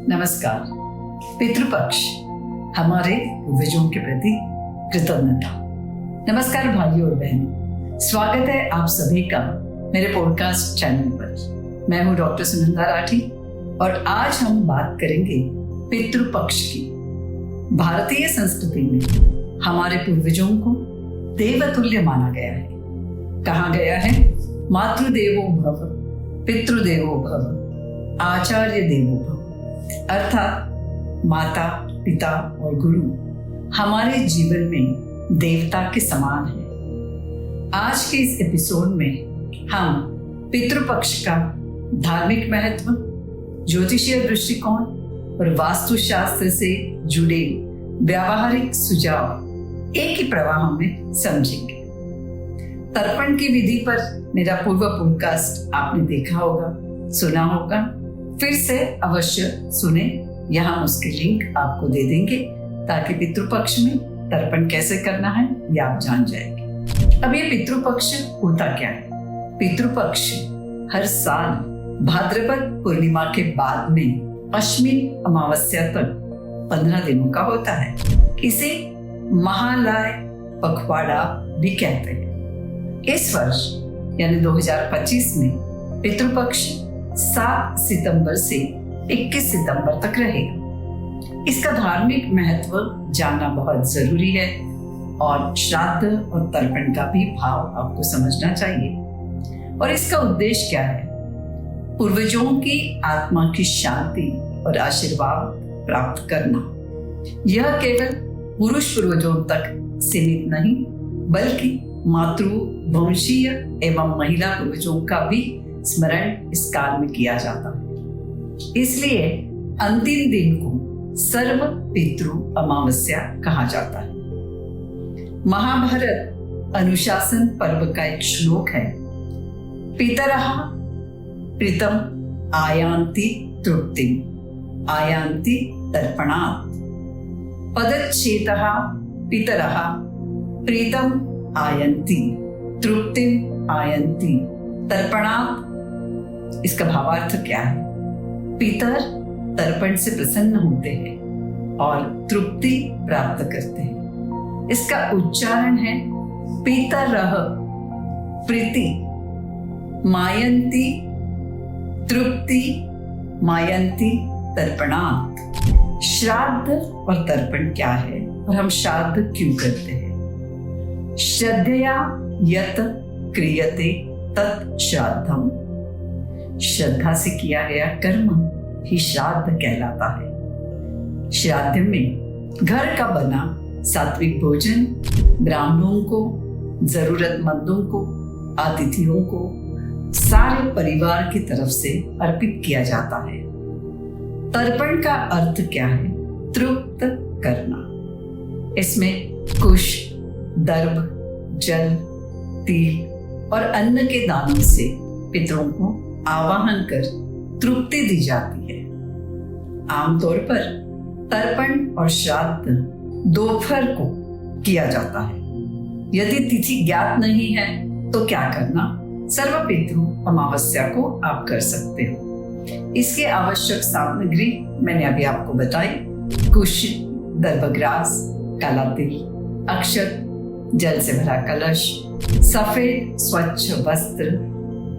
नमस्कार। पितृपक्ष हमारे पूर्वजों के प्रति कृतज्ञता। नमस्कार भाइयों और बहनों, स्वागत है आप सभी का मेरे पॉडकास्ट चैनल पर। मैं हूँ डॉक्टर सुनंदा राठी और आज हम बात करेंगे पितृपक्ष की। भारतीय संस्कृति में हमारे पूर्वजों को देवतुल्य माना गया है। कहा गया है मातृदेवो भव, पितृदेवो भव, आचार्य देवो भव। अर्थात माता, पिता और गुरु हमारे जीवन में देवता के समान है। आज के इस एपिसोड में हम पितृपक्ष का धार्मिक महत्व, ज्योतिषीय दृष्टिकोण और वास्तुशास्त्र से जुड़े व्यावहारिक सुझाव एक ही प्रवाह में समझेंगे। तर्पण की विधि पर मेरा पूर्व पॉडकास्ट आपने देखा होगा, सुना होगा। फिर से अवश्य सुने, यहाँ उसके लिंक आपको दे देंगे ताकि पितृपक्ष में तर्पण कैसे करना है ये आप जान जाएंगे। अब ये पितृपक्ष होता क्या है? पितृपक्ष हर साल भाद्रपद पूर्णिमा के बाद में अश्विन अमावस्या तक 15 दिनों का होता है। इसे महालय पखवाड़ा भी कहते हैं। इस वर्ष यानी 2025 में पितृपक्ष 7 सितंबर से 21 सितंबर तक रहेगा। इसका धार्मिक महत्व जानना बहुत जरूरी है और श्राद्ध और तर्पण का भी भाव आपको समझना चाहिए। और इसका उद्देश्य क्या है? पूर्वजों की आत्मा की शांति और आशीर्वाद प्राप्त करना। यह केवल पुरुष पूर्वजों तक सीमित नहीं, बल्कि मातृ, वंशीय एवं महिला पूर्वजों का भी स्मरण इस काल में किया जाता है। इसलिए अंतिम दिन को सर्व पितृ अमावस्या कहा जाता है। महाभारत अनुशासन पर्व का एक श्लोक है, पितरः प्रीतम आयान्ति तृप्तिम आयान्ति तर्पणात्, पदच्छेदः पितरः प्रीतम आयन्ति तृप्तिम आयन्ति तर्पणात्। इसका भावार्थ क्या है? पितर तर्पण से प्रसन्न होते हैं और तृप्ति प्राप्त करते हैं। इसका उच्चारण है पितरः प्रीति मायन्ति तृप्ति मायन्ति तर्पणात्। श्राद्ध और तर्पण क्या है और हम श्राद्ध क्यों करते हैं? श्रद्धया यत क्रियते तत् श्राद्धम। श्रद्धा से किया गया कर्म ही श्राद्ध कहलाता है। श्राद्ध में घर का बना सात्विक भोजन ब्राह्मणों को, जरूरतमंदों को, अतिथियों को, सारे परिवार की तरफ से अर्पित किया जाता है। तर्पण का अर्थ क्या है? तृप्त करना। इसमें कुश, दर्भ, जल, तिल और अन्न के दानों से पितरों को आवाहन कर तृप्ति दी जाती है। आमतौर पर तर्पण और श्राद्ध दोपहर को किया जाता है। यदि तिथि ज्ञात नहीं है तो क्या करना? सर्व पितृ अमावस्या को आप कर सकते हो। इसके आवश्यक सामग्री मैंने अभी आपको बताई। कुश, दर्भग्रास, काला तिल, अक्षत, जल से भरा कलश, सफेद स्वच्छ वस्त्र,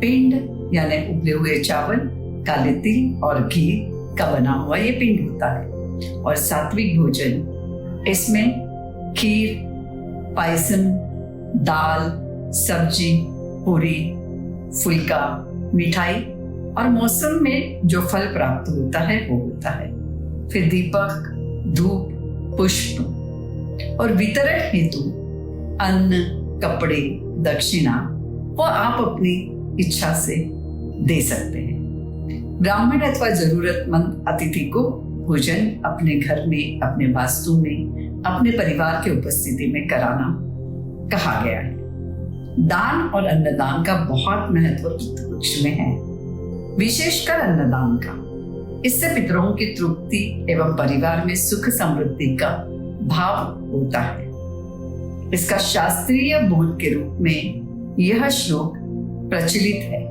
पिंड यानी उबले हुए चावल, काले तिल और घी का बना हुआ ये पिंड होता है। और सात्विक भोजन, इसमें खीर, पायसम, दाल, सब्जी, पूरी, फुल्का, मिठाई और मौसम में जो फल प्राप्त होता है वो होता है। फिर दीपक, धूप, पुष्प और वितरण हेतु अन्न, कपड़े, दक्षिणा वो आप अपनी इच्छा से दे सकते हैं। ब्राह्मण अथवा जरूरतमंद अतिथि को भोजन अपने घर में, अपने वास्तु में, अपने परिवार की उपस्थिति में कराना कहा गया है। दान और अन्नदान का बहुत महत्व पितृपक्ष में है, विशेषकर अन्नदान का। इससे पितरों की तृप्ति एवं परिवार में सुख समृद्धि का भाव होता है। इसका शास्त्रीय बोध के रूप में यह श्लोक प्रचलित है,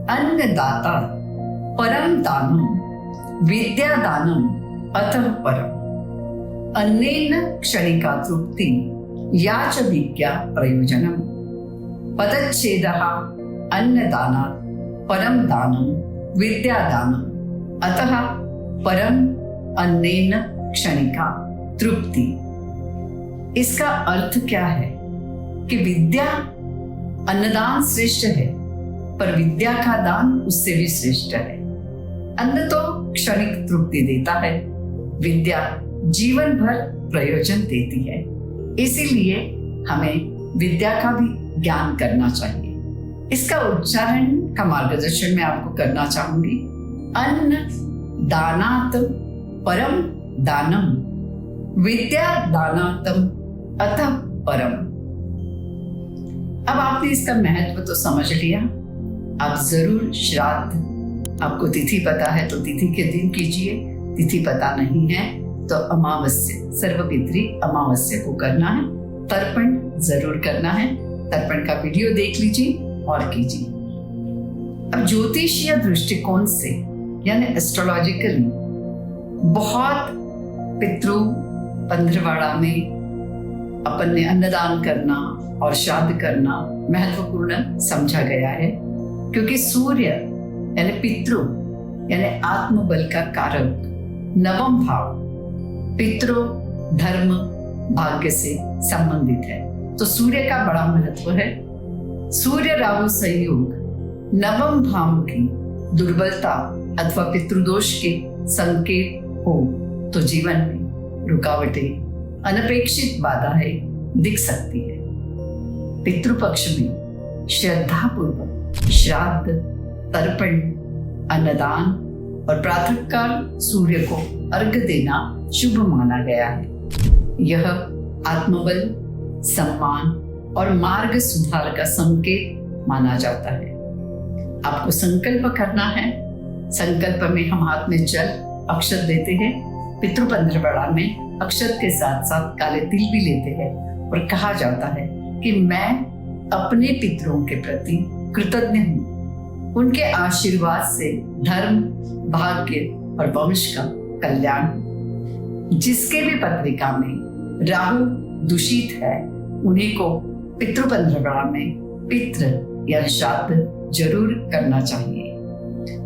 अन्नदाता परम दानम विद्यादानम अतः परम, अन्नेन क्षणिका तृप्ति या च विद्या प्रयोजनम, पदच्छेदः अन्नदानात् परम दानम विद्यादानम अतः परम अन्नेन क्षणिका तृप्ति। इसका अर्थ क्या है कि विद्या अन्नदान श्रेष्ठ है, पर विद्या का दान उससे भी श्रेष्ठ है। अन्न तो क्षणिक तृप्ति देता है, विद्या जीवन भर प्रयोजन देती है। इसीलिए हमें विद्या का भी ज्ञान करना चाहिए। इसका उच्चारण का मार्गदर्शन मैं आपको करना चाहूंगी। अन्न दानात परम दानम, विद्या दानातम अतः परम। अब आपने इसका महत्व तो समझ लिया। आप जरूर श्राद्ध, आपको तिथि पता है तो तिथि के दिन कीजिए, तिथि पता नहीं है तो अमावस्या, सर्वपितृ अमावस्या को करना है। तर्पण जरूर करना है, तर्पण का वीडियो देख लीजिए और कीजिए। अब ज्योतिषीय दृष्टिकोण से यानी एस्ट्रोलॉजिकली बहुत पितृ पंद्रवाड़ा में अपन ने अन्नदान करना और श्राद्ध करना महत्वपूर्ण समझा गया है, क्योंकि सूर्य यानी पितृ यानी आत्मबल का कारक नवम भाव पितृ धर्म भाग्य से संबंधित है, तो सूर्य का बड़ा महत्व है। सूर्य राहु संयोग नवम भाव की दुर्बलता अथवा पितृदोष के संकेत हो तो जीवन में रुकावटें, अनपेक्षित बाधाएं दिख सकती है। पितृपक्ष में श्रद्धापूर्वक श्राद्ध, तर्पण, अन्नदान और प्रातःकाल सूर्य को अर्घ्य देना शुभ माना गया है। यह आत्मबल, सम्मान और मार्ग सुधार का संकेत माना जाता है। आपको संकल्प करना है। संकल्प में हम हाथ में जल अक्षत देते हैं, पितृ पंद्रवड़ा में अक्षत के साथ साथ काले तिल भी लेते हैं और कहा जाता है कि मैं अपने पितरों के प्रति कृतज्ञ हूँ। उनके आशीर्वाद से धर्म, भाग्य और वंश का कल्याण हो। जिसके भी पत्रिका में राहु दूषित है उन्हीं को पितृ पंद्रवड़ा में पितृ या श्राद्ध जरूर करना चाहिए।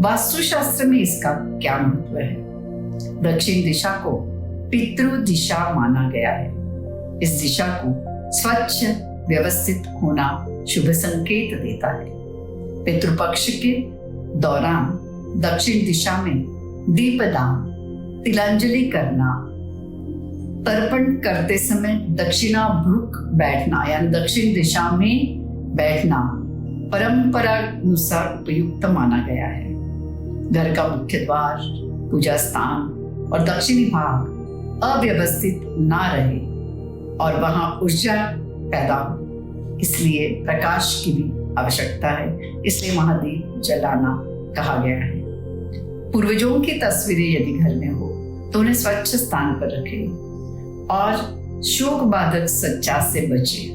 वास्तुशास्त्र में इसका क्या महत्व है? दक्षिण दिशा को पितृ दिशा माना गया है। इस दिशा को स्वच्छ व्यवस्थित होना शुभ संकेत देता है। पितृपक्ष के दौरान दक्षिण दिशा में दीपदान, तिलांजलि करना, तर्पण करते समय दक्षिणाभुख बैठना यानी दक्षिण दिशा में बैठना परंपरा अनुसार उपयुक्त माना गया है। घर का मुख्य द्वार, पूजा स्थान और दक्षिणी भाग अव्यवस्थित ना रहे और वहां ऊर्जा पैदा हो, इसलिए प्रकाश की भी आवश्यकता है। इसलिए वहां दीप जलाना कहा गया है। पूर्वजों की तस्वीरें यदि घर में हो तो उन्हें स्वच्छ स्थान पर रखें और शोक बाधक सच्चा से बचे।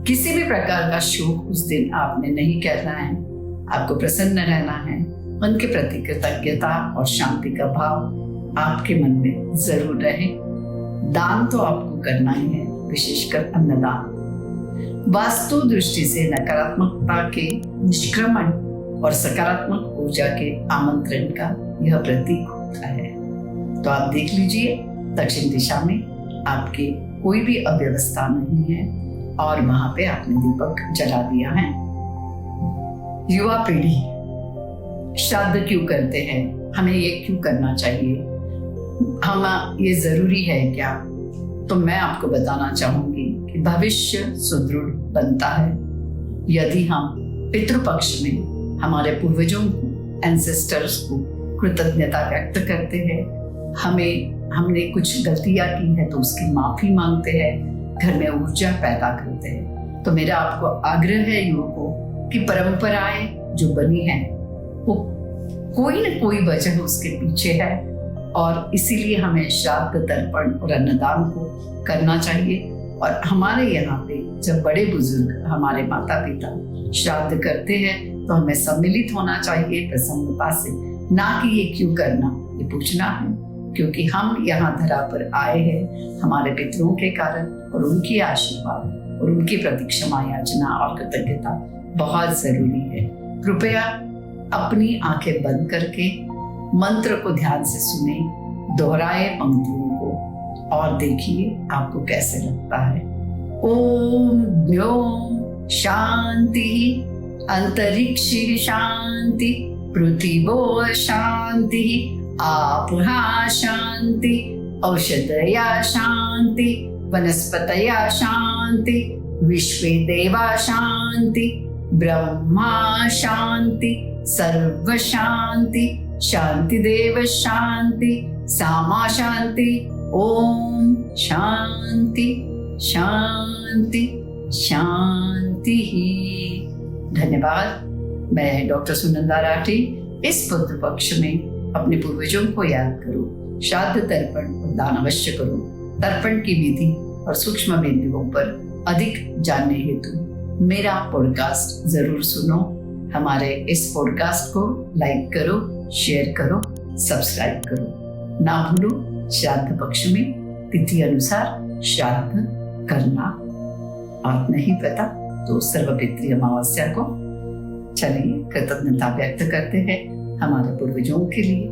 किसी भी प्रकार का शोक उस दिन आपने नहीं करना है। आपको प्रसन्न रहना है। उनके प्रति कृतज्ञता और शांति का भाव आपके मन में जरूर रहे। दान तो आपको करना ही है, विशेषकर अन्नदान। वास्तु दृष्टि से नकारात्मकता के निष्क्रमण और सकारात्मक ऊर्जा के आमंत्रण का यह प्रतीक होता है। तो आप देख लीजिए, दक्षिण दिशा में आपके कोई भी अव्यवस्था नहीं है और वहां पे आपने दीपक जला दिया है। युवा पीढ़ी श्राद्ध क्यों करते हैं? हमें ये क्यों करना चाहिए? हम ये जरूरी है क्या? तो मैं आपको बताना चाहूंगी कि भविष्य सुदृढ़ बनता है यदि हम पितृपक्ष में हमारे पूर्वजों को, एंसेस्टर्स को कृतज्ञता व्यक्त करते हैं। हमने कुछ गलतियां की है तो उसकी माफी मांगते हैं, घर में ऊर्जा पैदा करते हैं। तो मेरा आपको आग्रह है युवकों कि परंपराएं जो बनी है वो कोई न कोई वजह उसके पीछे है और इसीलिए हमें श्राद्ध, तर्पण और अन्नदान को करना चाहिए। और हमारे यहाँ पे जब बड़े बुजुर्ग, हमारे माता पिता श्राद्ध करते हैं तो हमें सम्मिलित होना चाहिए प्रसन्नता से, ना कि ये क्यों करना, ये पूछना है, क्योंकि हम यहाँ धरा पर आए हैं हमारे पितरों के कारण, और उनकी आशीर्वाद और उनके प्रति क्षमा याचना और कृतज्ञता बहुत जरूरी है। कृपया अपनी आंखें बंद करके मंत्र को ध्यान से सुने, दोहराए पंक्तियों को और देखिए आपको कैसे लगता है। ओम व्योम शांति, अंतरिक्षि शांति, पृथिवो शांति, आपः शांति, औषधया शांति, वनस्पतया शांति, विश्वे देवा शांति, ब्रह्मा शांति, सर्व शांति, शांति देव शांति, सामा शांति। ओम शांति शांति शांति। धन्यवाद। मैं डॉक्टर सुनंदा राठी इस पुत्र पक्ष में अपने पूर्वजों को याद करो, श्राद्ध तर्पण और दान अवश्य करो। तर्पण की विधि और सूक्ष्म बिंदुओं पर अधिक जानने हेतु मेरा पॉडकास्ट जरूर सुनो। हमारे इस पॉडकास्ट को लाइक करो, शेयर करो, सब्सक्राइब करो। ना भूलो श्राद्ध पक्ष में तिथि अनुसार श्राद्ध करना, और नहीं पता तो सर्वपितृ अमावस्या को चलिए कृतज्ञता व्यक्त करते हैं हमारे पूर्वजों के लिए।